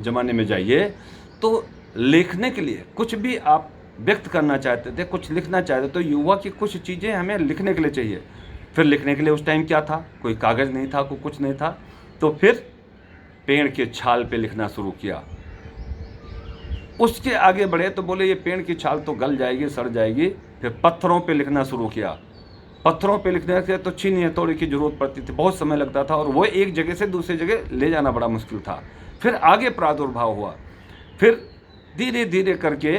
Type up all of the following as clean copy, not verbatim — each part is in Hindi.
ज़माने में जाइए तो लिखने के लिए कुछ भी आप व्यक्त करना चाहते थे, कुछ लिखना चाहते तो युवा की कुछ चीज़ें हमें लिखने के लिए चाहिए। फिर लिखने के लिए उस टाइम क्या था? कोई कागज़ नहीं था, कोई कुछ नहीं था। तो फिर पेड़ के छाल पे लिखना शुरू किया। उसके आगे बढ़े तो बोले ये पेड़ की छाल तो गल जाएगी, सड़ जाएगी। फिर पत्थरों पे लिखना शुरू किया। पत्थरों पे लिखने से तो छीनी हथौड़ी की ज़रूरत पड़ती थी, बहुत समय लगता था और वो एक जगह से दूसरी जगह ले जाना बड़ा मुश्किल था। फिर आगे प्रादुर्भाव हुआ। फिर धीरे धीरे करके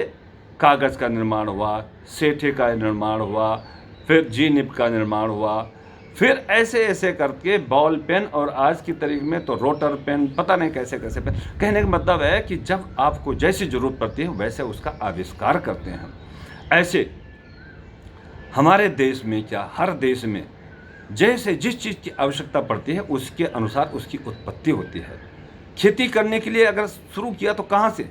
कागज़ का निर्माण हुआ, सेठे का निर्माण हुआ, फिर जी निब का निर्माण हुआ, फिर ऐसे ऐसे करके बॉल पेन और आज की तारीख में तो रोटर पेन, पता नहीं कैसे कैसे पेन। कहने का मतलब है कि जब आपको जैसी ज़रूरत पड़ती है वैसे उसका आविष्कार करते हैं हम। ऐसे हमारे देश में क्या, हर देश में जैसे जिस चीज़ की आवश्यकता पड़ती है उसके अनुसार उसकी उत्पत्ति होती है। खेती करने के लिए अगर शुरू किया तो कहाँ से?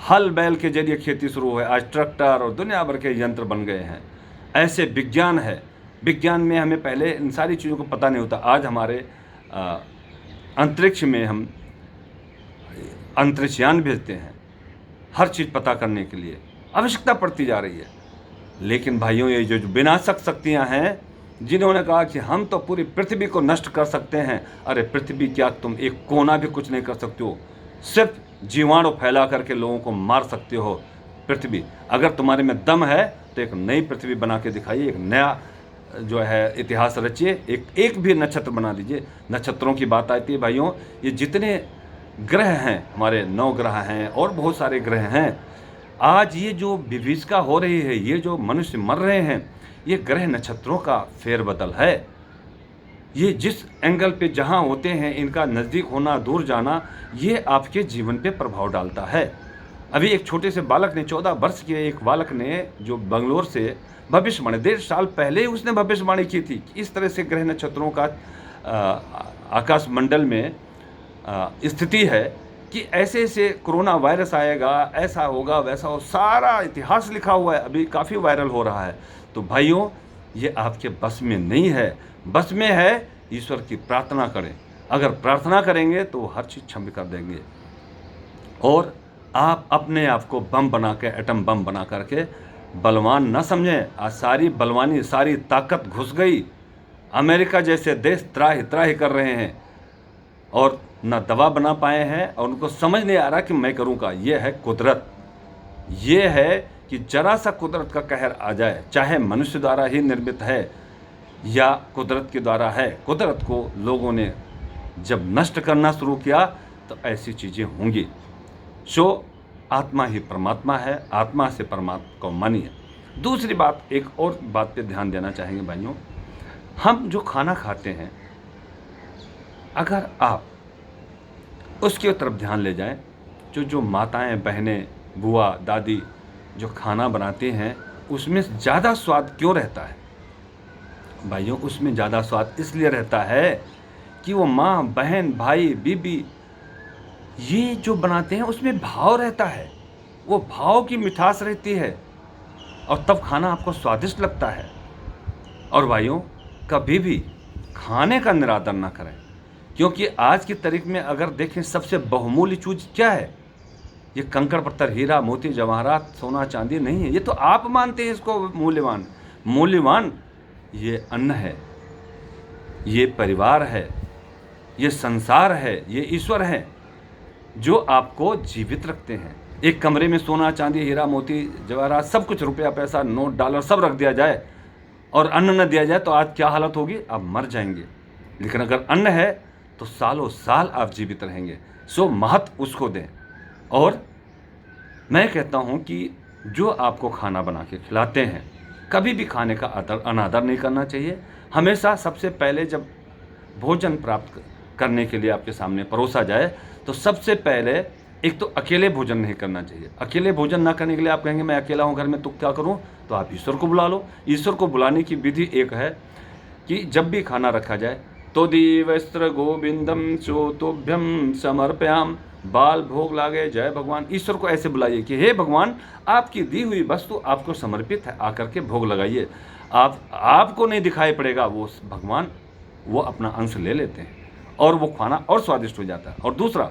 हल बैल के जरिए खेती शुरू है, आज ट्रैक्टर और दुनिया भर के यंत्र बन गए हैं। ऐसे विज्ञान है, विज्ञान में हमें पहले इन सारी चीज़ों को पता नहीं होता। आज हमारे अंतरिक्ष में हम अंतरिक्षयान भेजते हैं हर चीज़ पता करने के लिए, आवश्यकता पड़ती जा रही है। लेकिन भाइयों, ये जो विनाशक शक्तियाँ हैं जिन्होंने कहा कि हम तो पूरी पृथ्वी को नष्ट कर सकते हैं, अरे पृथ्वी क्या, तुम एक कोना भी कुछ नहीं कर सकते हो, सिर्फ जीवाणु फैला करके लोगों को मार सकते हो। पृथ्वी, अगर तुम्हारे में दम है तो एक नई पृथ्वी बना के दिखाइए, एक नया जो है इतिहास रचिए, एक भी नक्षत्र बना दीजिए। नक्षत्रों की बात आती है भाइयों, ये जितने ग्रह हैं, हमारे 9 ग्रह हैं और बहुत सारे ग्रह हैं, आज ये जो विभीषिका हो रही है, ये जो मनुष्य मर रहे हैं, ये ग्रह नक्षत्रों का फेरबदल है। ये जिस एंगल पे जहाँ होते हैं, इनका नज़दीक होना, दूर जाना, ये आपके जीवन पे प्रभाव डालता है। अभी एक छोटे से बालक ने, 14 वर्ष के एक बालक ने, जो बंगलोर से भविष्यवाणी 1.5 साल पहले ही उसने भविष्यवाणी की थी कि इस तरह से ग्रह नक्षत्रों का आकाश मंडल में स्थिति है कि ऐसे ऐसे कोरोना वायरस आएगा, ऐसा होगा, वैसा हो, सारा इतिहास लिखा हुआ है, अभी काफ़ी वायरल हो रहा है। तो भाइयों, ये आपके बस में नहीं है, बस में है ईश्वर की प्रार्थना करें। अगर प्रार्थना करेंगे तो हर चीज़ क्षमा कर देंगे। और आप अपने आप को बम बना के, एटम बम बना करके बलवान न समझें। आज सारी बलवानी, सारी ताकत घुस गई। अमेरिका जैसे देश त्राहि त्राहि कर रहे हैं और न दवा बना पाए हैं और उनको समझ नहीं आ रहा कि मैं करूँगा। ये है कुदरत, ये है कि जरा सा कुदरत का कहर आ जाए, चाहे मनुष्य द्वारा ही निर्मित है या कुदरत के द्वारा है। कुदरत को लोगों ने जब नष्ट करना शुरू किया तो ऐसी चीज़ें होंगी। सो आत्मा ही परमात्मा है, आत्मा से परमात्मा को मानिए। दूसरी बात, एक और बात पे ध्यान देना चाहेंगे भाइयों, हम जो खाना खाते हैं, अगर आप उसके तरफ ध्यान ले जाएं, जो माताएं, बहनें, बुआ, दादी जो खाना बनाते हैं, उसमें ज़्यादा स्वाद क्यों रहता है भाइयों? उसमें ज़्यादा स्वाद इसलिए रहता है कि वो माँ, बहन, भाई, बीबी ये जो बनाते हैं उसमें भाव रहता है, वो भाव की मिठास रहती है और तब खाना आपको स्वादिष्ट लगता है। और भाइयों, कभी भी खाने का निरादर ना करें, क्योंकि आज की तारीख में अगर देखें, सबसे बहुमूल्य चीज़ क्या है? ये कंकड़ पत्थर, हीरा मोती जवाहरात, सोना चांदी नहीं है। ये तो आप मानते हैं इसको मूल्यवान। मूल्यवान ये अन्न है, ये परिवार है, ये संसार है, ये ईश्वर है जो आपको जीवित रखते हैं। एक कमरे में सोना चांदी, हीरा मोती जवाहरात, सब कुछ, रुपया पैसा, नोट डॉलर सब रख दिया जाए और अन्न न दिया जाए तो आज क्या हालत होगी? आप मर जाएंगे। लेकिन अगर अन्न है तो सालों साल आप जीवित रहेंगे। सो महत्व उसको दें। और मैं कहता हूँ कि जो आपको खाना बना के खिलाते हैं, कभी भी खाने का अनादर नहीं करना चाहिए। हमेशा सबसे पहले जब भोजन प्राप्त करने के लिए आपके सामने परोसा जाए तो सबसे पहले एक तो अकेले भोजन नहीं करना चाहिए। अकेले भोजन ना करने के लिए आप कहेंगे मैं अकेला हूँ घर में तो क्या करूँ? तो आप ईश्वर को बुला लो। ईश्वर को बुलाने की विधि एक है कि जब भी खाना रखा जाए तो दीवस्त्र गोविंदम चोतोभ्यम समर्पयाम, बाल भोग लागे जय भगवान। ईश्वर को ऐसे बुलाइए कि हे भगवान, आपकी दी हुई वस्तु आपको समर्पित है, आकर के भोग लगाइए। आपको नहीं दिखाई पड़ेगा, वो भगवान वो अपना अंश ले लेते हैं और वो खाना और स्वादिष्ट हो जाता है। और दूसरा,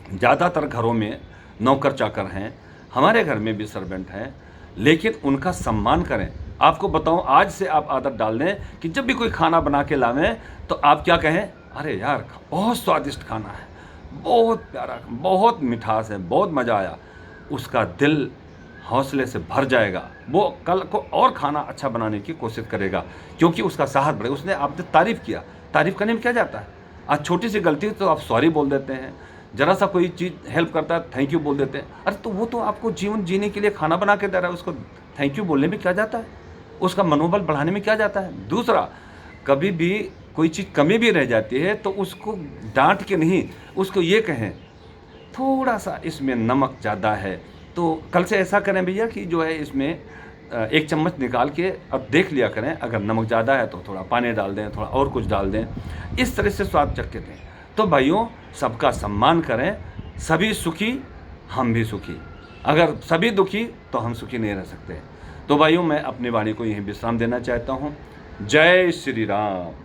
ज़्यादातर घरों में नौकर चाकर हैं, हमारे घर में भी सर्वेंट हैं, लेकिन उनका सम्मान करें। आपको बताऊं, आज से आप आदत डाल दें कि जब भी कोई खाना बना के लावें तो आप क्या कहें, अरे यार बहुत स्वादिष्ट खाना है, बहुत प्यारा, बहुत मिठास है, बहुत मज़ा आया। उसका दिल हौसले से भर जाएगा, वो कल को और खाना अच्छा बनाने की कोशिश करेगा, क्योंकि उसका साहस बढ़े। उसने आपने तारीफ़ किया, तारीफ़ करने में क्या जाता है। आज छोटी सी गलती तो आप सॉरी बोल देते हैं, ज़रा सा कोई चीज़ हेल्प करता है थैंक यू बोल देते हैं। अरे तो वो तो आपको जीवन जीने के लिए खाना बना के दे रहा है, उसको थैंक यू बोलने में क्या जाता है, उसका मनोबल बढ़ाने में क्या जाता है। दूसरा, कभी भी कोई चीज़ कमी भी रह जाती है तो उसको डांट के नहीं, उसको ये कहें थोड़ा सा इसमें नमक ज़्यादा है, तो कल से ऐसा करें भैया कि जो है इसमें 1 चम्मच निकाल के अब देख लिया करें, अगर नमक ज़्यादा है तो थोड़ा पानी डाल दें, थोड़ा और कुछ डाल दें, इस तरह से स्वाद चख के दें। तो भाइयों, सबका सम्मान करें, सभी सुखी हम भी सुखी, अगर सभी दुखी तो हम सुखी नहीं रह सकते। तो भाइयों, मैं अपनी वाणी को यहीं विश्राम देना चाहता हूँ। जय श्री राम।